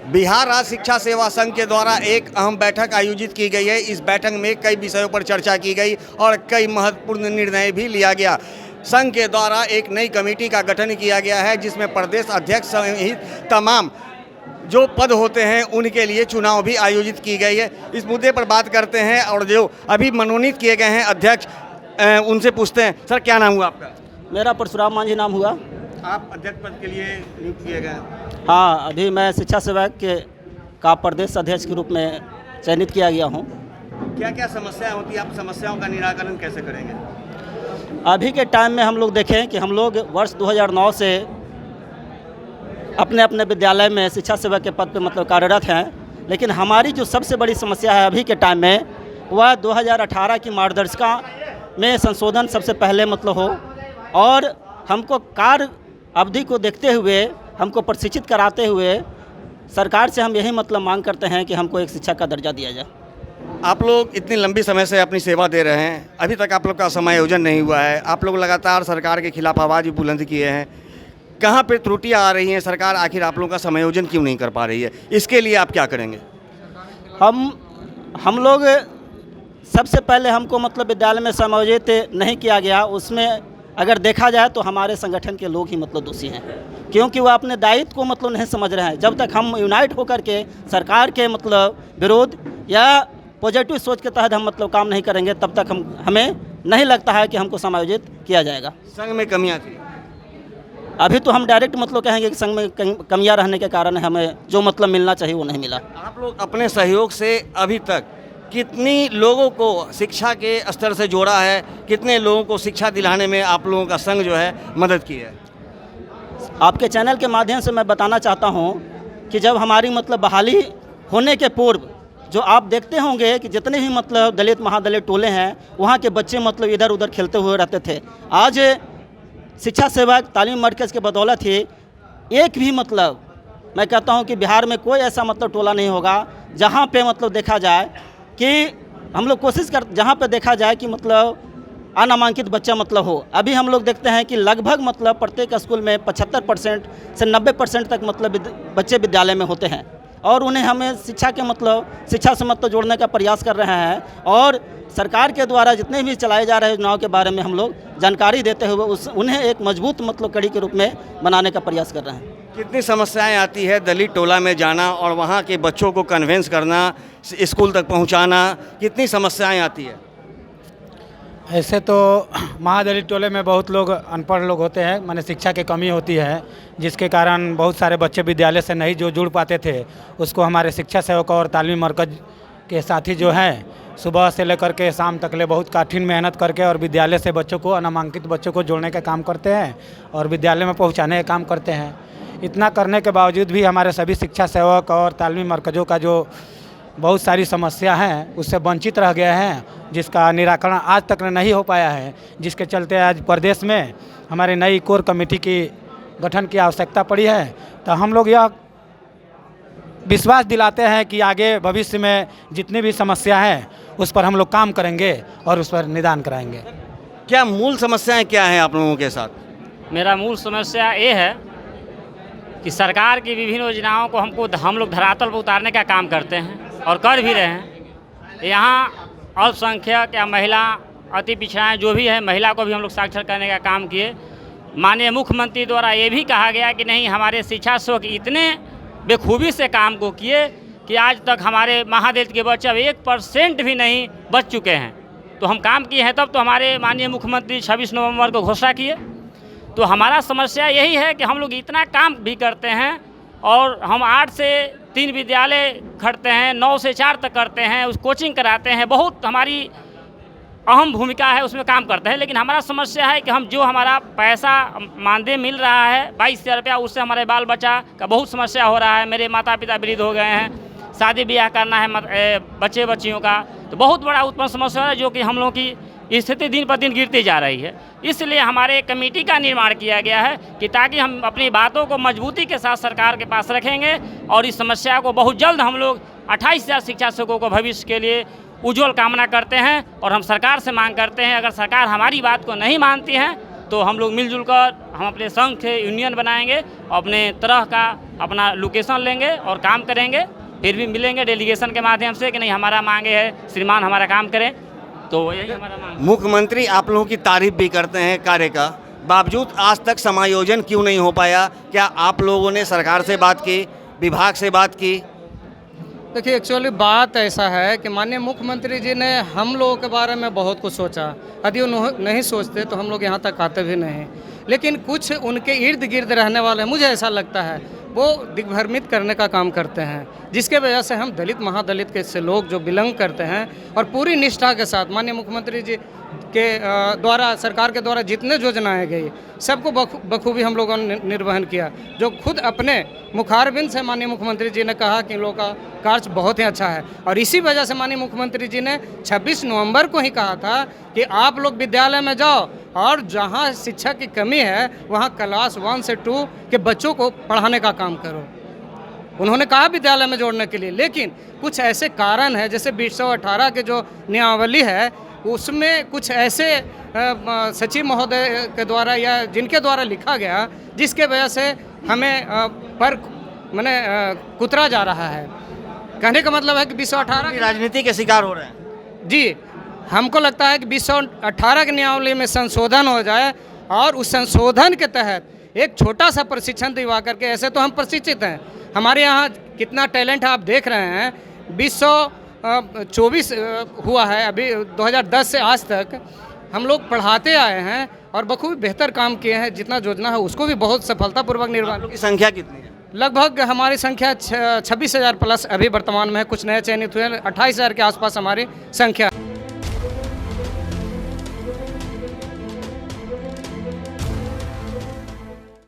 बिहार राज्य शिक्षा सेवा संघ के द्वारा एक अहम बैठक आयोजित की गई है। इस बैठक में कई विषयों पर चर्चा की गई और कई महत्वपूर्ण निर्णय भी लिया गया। संघ के द्वारा एक नई कमेटी का गठन किया गया है, जिसमें प्रदेश अध्यक्ष सहित तमाम जो पद होते हैं उनके लिए चुनाव भी आयोजित की गई है। इस मुद्दे पर बात करते हैं और जो अभी मनोनीत किए गए हैं अध्यक्ष, उनसे पूछते हैं। सर, क्या नाम हुआ आपका? मेरा परशुराम मांझी नाम हुआ। आप अध्यक्ष पद के लिए नियुक्त किए गए हैं? हाँ, अभी मैं शिक्षा सेवा का प्रदेश अध्यक्ष के रूप में चयनित किया गया हूँ। क्या क्या समस्याएं होती हैं, आप समस्याओं का निराकरण कैसे करेंगे? अभी के टाइम में हम लोग देखें कि हम लोग वर्ष 2009 से अपने अपने विद्यालय में शिक्षा सेवक के पद पर कार्यरत हैं, लेकिन हमारी जो सबसे बड़ी समस्या है अभी के टाइम में वह 2018 की मार्गदर्शिका में संशोधन सबसे पहले हो, और हमको कार्य अवधि को देखते हुए हमको प्रशिक्षित कराते हुए सरकार से हम यही मांग करते हैं कि हमको एक शिक्षक का दर्जा दिया जाए। आप लोग इतनी लंबी समय से अपनी सेवा दे रहे हैं, अभी तक आप लोग का समायोजन नहीं हुआ है। आप लोग लगातार सरकार के खिलाफ आवाज़ भी बुलंद किए हैं। कहाँ पे त्रुटियां आ रही हैं? सरकार आखिर आप लोगों का समायोजन क्यों नहीं कर पा रही है? इसके लिए आप क्या करेंगे? हम लोग सबसे पहले हमको विद्यालय में समायोजित नहीं किया गया, उसमें अगर देखा जाए तो हमारे संगठन के लोग ही दोषी हैं, क्योंकि वह अपने दायित्व को नहीं समझ रहे हैं। जब तक हम यूनाइट होकर के सरकार के विरोध या पॉजिटिव सोच के तहत हम काम नहीं करेंगे, तब तक हमें नहीं लगता है कि हमको समायोजित किया जाएगा। संघ में कमियां थी? अभी तो हम डायरेक्ट कहेंगे कि संघ में कमियां रहने के कारण हमें जो मिलना चाहिए वो नहीं मिला। आप लोग अपने सहयोग से अभी तक कितनी लोगों को शिक्षा के स्तर से जोड़ा है? कितने लोगों को शिक्षा दिलाने में आप लोगों का संघ जो है मदद की है? आपके चैनल के माध्यम से मैं बताना चाहता हूं कि जब हमारी बहाली होने के पूर्व जो आप देखते होंगे कि जितने भी दलित महादलित टोले हैं, वहाँ के बच्चे इधर उधर खेलते हुए रहते थे। आज शिक्षा सेवक तालीम मरकज़ के बदौलत ही एक भी मैं कहता हूँ कि बिहार में कोई ऐसा टोला नहीं होगा जहाँ पे देखा जाए कि हम लोग कोशिश कर जहाँ पे देखा जाए कि अनामांकित बच्चा हो। अभी हम लोग देखते हैं कि लगभग प्रत्येक स्कूल में 75% से 90% तक बच्चे विद्यालय में होते हैं, और उन्हें हमें शिक्षा के शिक्षा से जोड़ने का प्रयास कर रहे हैं। और सरकार के द्वारा जितने भी चलाए जा रहे योजनाओं के बारे में हम लोग जानकारी देते हुए उन्हें एक मजबूत कड़ी के रूप में बनाने का प्रयास कर रहे हैं। कितनी समस्याएं आती है दलित टोला में जाना और वहाँ के बच्चों को कन्वेंस करना, स्कूल तक पहुँचाना, कितनी समस्याएं आती है? ऐसे तो महादलित टोले में बहुत लोग अनपढ़ लोग होते हैं, माने शिक्षा की कमी होती है, जिसके कारण बहुत सारे बच्चे विद्यालय से नहीं जो जुड़ पाते थे, उसको हमारे शिक्षा सेवक और तालीमी मरकज़ के साथी जो हैं सुबह से लेकर के शाम तक ले बहुत कठिन मेहनत करके और विद्यालय से बच्चों को अनामांकित बच्चों को जोड़ने का काम करते हैं और विद्यालय में पहुंचाने का काम करते हैं। इतना करने के बावजूद भी हमारे सभी शिक्षा सेवक और तालीमी मरकज़ों का जो बहुत सारी समस्या हैं उससे वंचित रह गए हैं, जिसका निराकरण आज तक नहीं हो पाया है, जिसके चलते आज प्रदेश में हमारे नई कोर कमेटी की गठन की आवश्यकता पड़ी है। तो हम लोग यह विश्वास दिलाते हैं कि आगे भविष्य में जितनी भी समस्या हैं उस पर हम लोग काम करेंगे और उस पर निदान कराएंगे। क्या मूल समस्याएं क्या हैं आप लोगों के साथ? मेरा मूल समस्या ये है कि सरकार की विभिन्न योजनाओं को हम लोग धरातल पर उतारने का काम करते हैं और कर भी रहे हैं। यहाँ अल्पसंख्यक या महिला अति पिछड़ाएँ जो भी है, महिला को भी हम लोग साक्षर करने का काम किए। माननीय मुख्यमंत्री द्वारा ये भी कहा गया कि नहीं, हमारे शिक्षा सेवक इतने बेखूबी से काम को किए कि आज तक हमारे महादलित के बच्चे अब 1% भी नहीं बच चुके हैं। तो हम काम किए हैं, तब तो हमारे माननीय मुख्यमंत्री 26 नवंबर को घोषणा किए। तो हमारा समस्या यही है कि हम लोग इतना काम भी करते हैं और हम 8 से 3 विद्यालय खड़ते हैं, 9 से 4 तक करते हैं, उस कोचिंग कराते हैं, बहुत हमारी अहम भूमिका है, उसमें काम करते हैं। लेकिन हमारा समस्या है कि हम जो हमारा पैसा मानदेय मिल रहा है 22,000 रुपया, उससे हमारे बाल बच्चा का बहुत समस्या हो रहा है। मेरे माता पिता वृद्ध हो गए हैं, शादी ब्याह करना है बच्चे बच्चियों का, तो बहुत बड़ा उत्पन्न समस्या है, जो कि हम लोगों की स्थिति दिन पर दिन गिरती जा रही है। इसलिए हमारे कमेटी का निर्माण किया गया है कि ताकि हम अपनी बातों को मजबूती के साथ सरकार के पास रखेंगे और इस समस्या को बहुत जल्द हम लोग 28,000 शिक्षा सेवकों को भविष्य के लिए उज्जवल कामना करते हैं। और हम सरकार से मांग करते हैं, अगर सरकार हमारी बात को नहीं मानती है तो हम लोग मिलजुल कर हम अपने संघ के यूनियन बनाएंगे और अपने तरह का अपना लोकेशन लेंगे और काम करेंगे। फिर भी मिलेंगे डेलीगेशन के माध्यम से कि नहीं हमारा मांगे है श्रीमान हमारा काम करें, तो यही हमारा मांग है। मुख्यमंत्री आप लोगों की तारीफ भी करते हैं कार्य का, बावजूद आज तक समायोजन क्यों नहीं हो पाया? क्या आप लोगों ने सरकार से बात की, विभाग से बात की? देखिए एक्चुअली बात ऐसा है कि माननीय मुख्यमंत्री जी ने हम लोगों के बारे में बहुत कुछ सोचा। यदि उन्होंने नहीं सोचते तो हम लोग यहाँ तक आते भी नहीं। लेकिन कुछ उनके इर्द गिर्द रहने वाले, मुझे ऐसा लगता है, वो दिग्भ्रमित करने का काम करते हैं, जिसके वजह से हम दलित महादलित के से लोग जो बिलोंग करते हैं और पूरी निष्ठा के साथ माननीय मुख्यमंत्री जी के द्वारा, सरकार के द्वारा जितने योजनाएं गई सबको बखूबी हम लोगों ने निर्वहन किया। जो खुद अपने मुखारबिंद से माननीय मुख्यमंत्री जी ने कहा कि इन लोगों का कार्य बहुत ही अच्छा है, और इसी वजह से माननीय मुख्यमंत्री जी ने 26 नवंबर को ही कहा था कि आप लोग विद्यालय में जाओ और जहां शिक्षा की कमी है वहां क्लास 1 से 2 के बच्चों को पढ़ाने का काम करो। उन्होंने कहा विद्यालय में जोड़ने के लिए, लेकिन कुछ ऐसे कारण है, जैसे 218 के जो नियमावली है उसमें कुछ ऐसे सचिव महोदय के द्वारा या जिनके द्वारा लिखा गया, जिसके वजह से हमें पर मैंने कुतरा जा रहा है। कहने का मतलब है कि 218 की राजनीति के शिकार हो रहे हैं। जी, हमको लगता है कि 218 के नियमावली में संशोधन हो जाए और उस संशोधन के तहत एक छोटा सा प्रशिक्षण दिवा करके, ऐसे तो हम प्रशिक्षित हैं, हमारे यहाँ कितना टैलेंट है आप देख रहे हैं। 2024 हुआ है, अभी 2010 से आज तक हम लोग पढ़ाते आए हैं और बखूबी बेहतर काम किए हैं। जितना योजना है उसको भी बहुत सफलतापूर्वक निर्वहन। की संख्या कितनी है? लगभग हमारी संख्या 26,000 प्लस अभी वर्तमान में है। कुछ नए चयनित हुए 28,000 के आसपास हमारी संख्या।